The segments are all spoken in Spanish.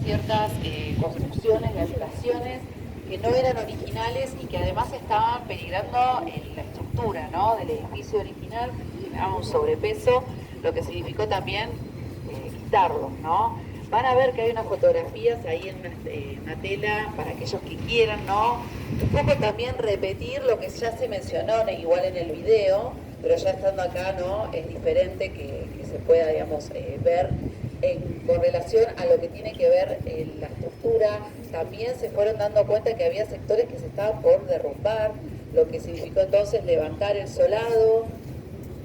ciertas construcciones de habitaciones que no eran originales y que además estaban peligrando en la estructura, ¿no?, del edificio original, generaba un sobrepeso, lo que significó también quitarlos, ¿no? Van a ver que hay unas fotografías ahí en una tela para aquellos que quieran, ¿no? Un poco también repetir lo que ya se mencionó igual en el video, pero ya estando acá, ¿no?, es diferente que se pueda, digamos, ver con relación a lo que tiene que ver la estructura. También se fueron dando cuenta que había sectores que se estaban por derrumbar, lo que significó entonces levantar el solado,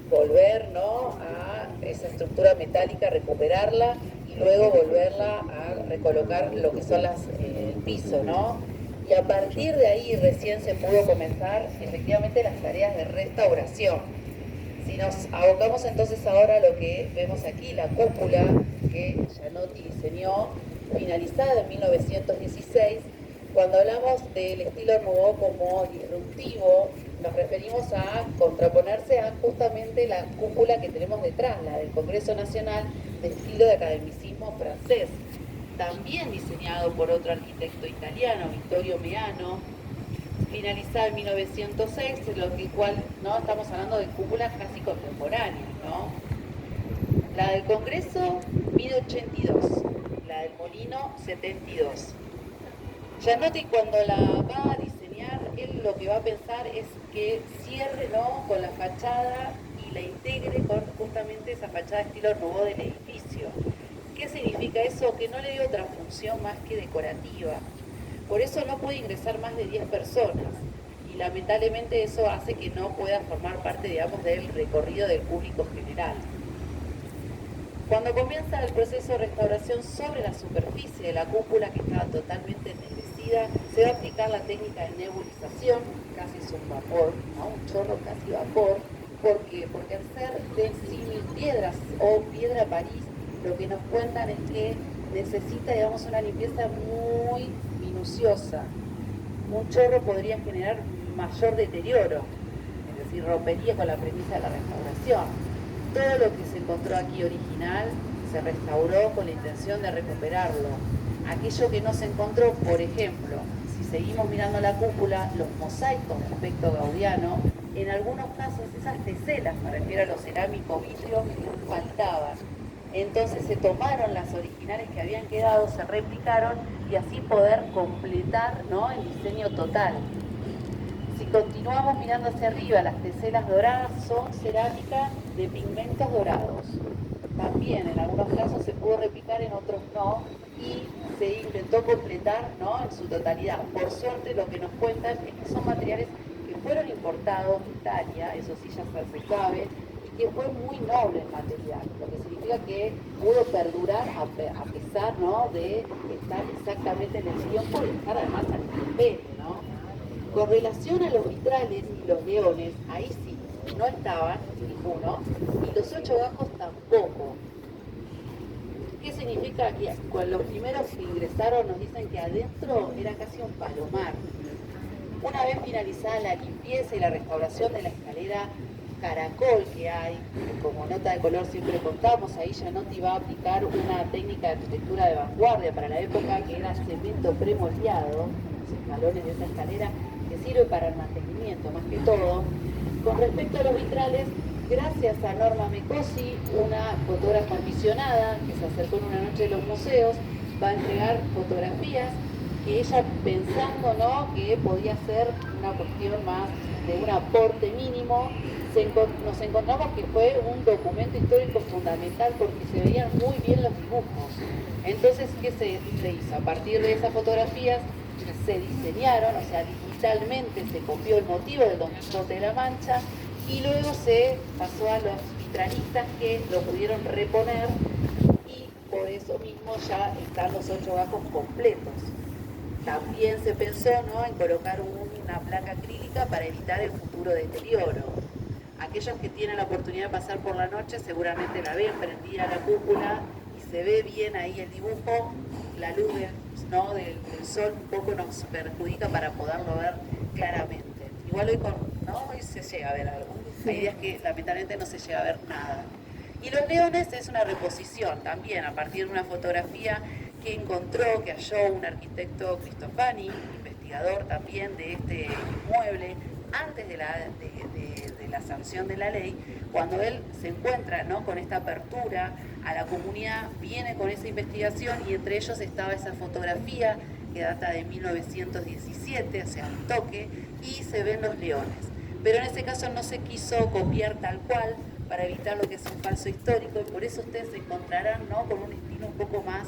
volver, ¿no?, a esa estructura metálica, recuperarla y luego volverla a recolocar lo que son el piso, ¿no? Y a partir de ahí recién se pudo comenzar efectivamente las tareas de restauración. Si nos abocamos entonces ahora a lo que vemos aquí, la cúpula que Gianotti diseñó, finalizada en 1916, cuando hablamos del estilo Nouveau como disruptivo, nos referimos a contraponerse a justamente la cúpula que tenemos detrás, la del Congreso Nacional, de estilo de academicismo francés, también diseñado por otro arquitecto italiano, Vittorio Meano, finalizada en 1906, lo que igual, ¿no?, estamos hablando de cúpulas casi contemporáneas, ¿no? La del Congreso mide 82, la del Molino 72. Gianotti, cuando la va a diseñar, él lo que va a pensar es que cierre, ¿no?, con la fachada y la integre con justamente esa fachada estilo Nouveau del edificio. ¿Qué significa eso? Que no le dio otra función más que decorativa. Por eso no puede ingresar más de 10 personas y lamentablemente eso hace que no pueda formar parte, digamos, del recorrido del público general. Cuando comienza el proceso de restauración sobre la superficie de la cúpula, que estaba totalmente ennegrecida, se va a aplicar la técnica de nebulización, casi es un vapor, ¿no?, un chorro casi vapor. ¿Por qué? Porque al ser de símil piedras o piedra París, lo que nos cuentan es que necesita, digamos, una limpieza muy minuciosa. Un chorro podría generar mayor deterioro, es decir, rompería con la premisa de la restauración. Todo lo que se encontró aquí original se restauró con la intención de recuperarlo. Aquello que no se encontró, por ejemplo, si seguimos mirando la cúpula, los mosaicos de aspecto gaudiano, en algunos casos esas teselas, me refiero a los cerámicos vidrios, faltaban. Entonces se tomaron las originales que habían quedado, se replicaron y así poder completar, ¿no?, el diseño total. Si continuamos mirando hacia arriba, las teselas doradas son cerámica de pigmentos dorados. También en algunos casos se pudo replicar, en otros no, y se intentó completar, ¿no?, en su totalidad. Por suerte lo que nos cuentan es que son materiales que fueron importados de Italia, eso sí ya se sabe, y que fue muy noble el material, lo que significa que pudo perdurar a pesar, ¿no?, de estar exactamente en el tiempo y estar además al intemperie, ¿no? Con relación a los vitrales y los leones, ahí sí, no estaban ninguno, y los 8 gajos tampoco. ¿Qué significa que con los primeros que ingresaron nos dicen que adentro era casi un palomar? Una vez finalizada la limpieza y la restauración de la escalera caracol que hay, como nota de color siempre contamos, ahí Gianotti va a aplicar una técnica de arquitectura de vanguardia para la época, que era cemento premoldeado, los escalones de esa escalera, que sirve para el mantenimiento más que todo. Con respecto a los vitrales, gracias a Norma Mecosi, una fotógrafa aficionada que se acercó en una noche de los museos, va a entregar fotografías que ella, pensando, ¿no?, que podía ser una cuestión más de un aporte mínimo, nos encontramos que fue un documento histórico fundamental porque se veían muy bien los dibujos. Entonces, ¿qué se hizo? A partir de esas fotografías se diseñaron, o sea, digitalmente se copió el motivo del Don Quijote de la Mancha y luego se pasó a los vitralistas que lo pudieron reponer y por eso mismo ya están los 8 gajos completos. También se pensó, ¿no?, en colocar una placa acrílica para evitar el futuro deterioro. Aquellos que tienen la oportunidad de pasar por la noche seguramente la ven prendida la cúpula y se ve bien ahí el dibujo. La luz del sol un poco nos perjudica para poderlo ver claramente. Igual hoy se llega a ver algo. Hay días que lamentablemente no se llega a ver nada. Y los leones es una reposición también a partir de una fotografía que encontró, que halló un arquitecto Cristofani, investigador también de este inmueble, antes de la sanción de la ley, cuando él se encuentra, ¿no?, con esta apertura a la comunidad, viene con esa investigación y entre ellos estaba esa fotografía que data de 1917, o sea, al toque, y se ven los leones. Pero en ese caso no se quiso copiar tal cual para evitar lo que es un falso histórico, y por eso ustedes se encontrarán, ¿no?, con un estilo un poco más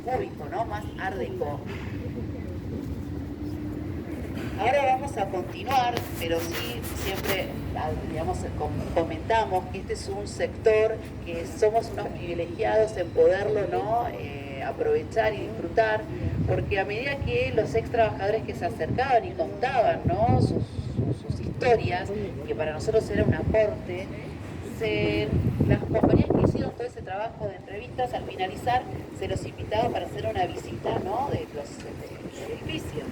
cúbico, ¿no?, más art déco. Ahora vamos a continuar, pero sí siempre, digamos, comentamos que este es un sector que somos unos privilegiados en poderlo, ¿no?, aprovechar y disfrutar, porque a medida que los ex trabajadores que se acercaban y contaban, ¿no?, sus historias, que para nosotros era un aporte, las compañías que hicieron todo ese trabajo de entrevistas, al finalizar se los invitaba para hacer una visita, ¿no?, del edificio.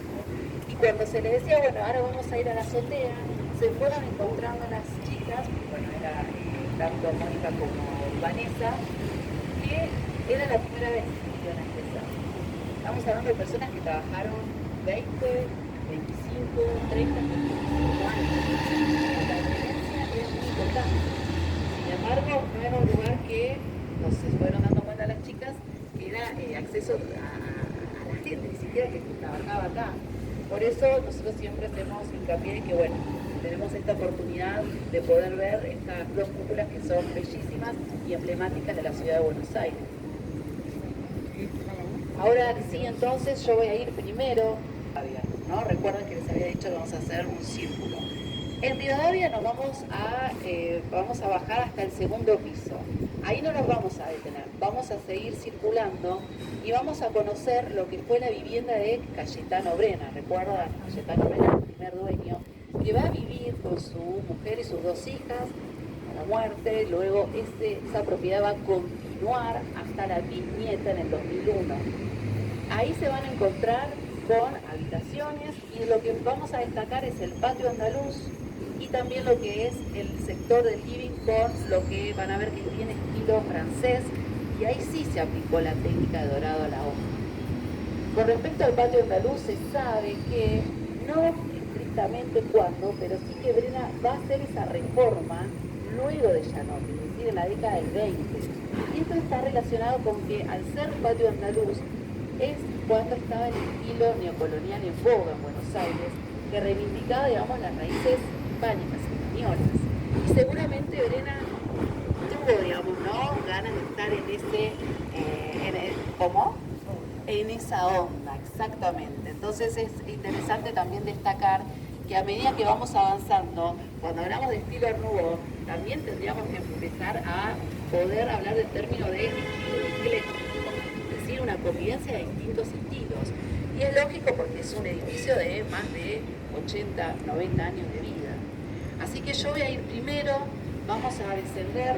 Y cuando se les decía, bueno, ahora vamos a ir a la azotea, se fueron encontrando las chicas, bueno, era tanto Mónica como Vanessa, que era la primera vez que iban a empezar. Estamos hablando de personas que trabajaron 20, 25, 30, 35 años. La diferencia es muy importante. Sin embargo, no era un lugar que nos fueron dando cuenta las chicas que era acceso a la gente, ni siquiera que trabajaba acá. Por eso nosotros siempre hacemos hincapié en que, bueno, tenemos esta oportunidad de poder ver estas dos cúpulas que son bellísimas y emblemáticas de la ciudad de Buenos Aires. Ahora sí, entonces yo voy a ir primero, ¿no? Recuerden que les había dicho que vamos a hacer un círculo. En Rivadavia nos vamos a bajar hasta el segundo piso. Ahí no nos vamos a detener, vamos a seguir circulando y vamos a conocer lo que fue la vivienda de Cayetano Brena. ¿Recuerdan? Cayetano Brena, el primer dueño, que va a vivir con su mujer y sus dos hijas a la muerte. Luego esa propiedad va a continuar hasta la bisnieta en el 2001. Ahí se van a encontrar con habitaciones y lo que vamos a destacar es el patio andaluz y también lo que es el sector del living con lo que van a ver que tiene estilo francés, y ahí sí se aplicó la técnica de dorado a la hoja. Con respecto al patio andaluz se sabe que no estrictamente cuándo, pero sí que Brena va a hacer esa reforma luego de Gianotti, es decir, en la década del 20. Y esto está relacionado con que al ser patio andaluz es cuando estaba el estilo neocolonial en boga en Buenos Aires, que reivindicaba, digamos, las raíces hispánicas, españolas. Y seguramente Brena tuvo, digamos, ¿no?, ganas de estar en ¿cómo? En esa onda, exactamente. Entonces es interesante también destacar que a medida que vamos avanzando, cuando hablamos de estilo Art Nouveau, también tendríamos que empezar a poder hablar del término de estilo ecléctico, es decir, una convivencia de distintos estilos. Y es lógico porque es un edificio de más de 80, 90 años de vida. Así que yo voy a ir primero, vamos a descender.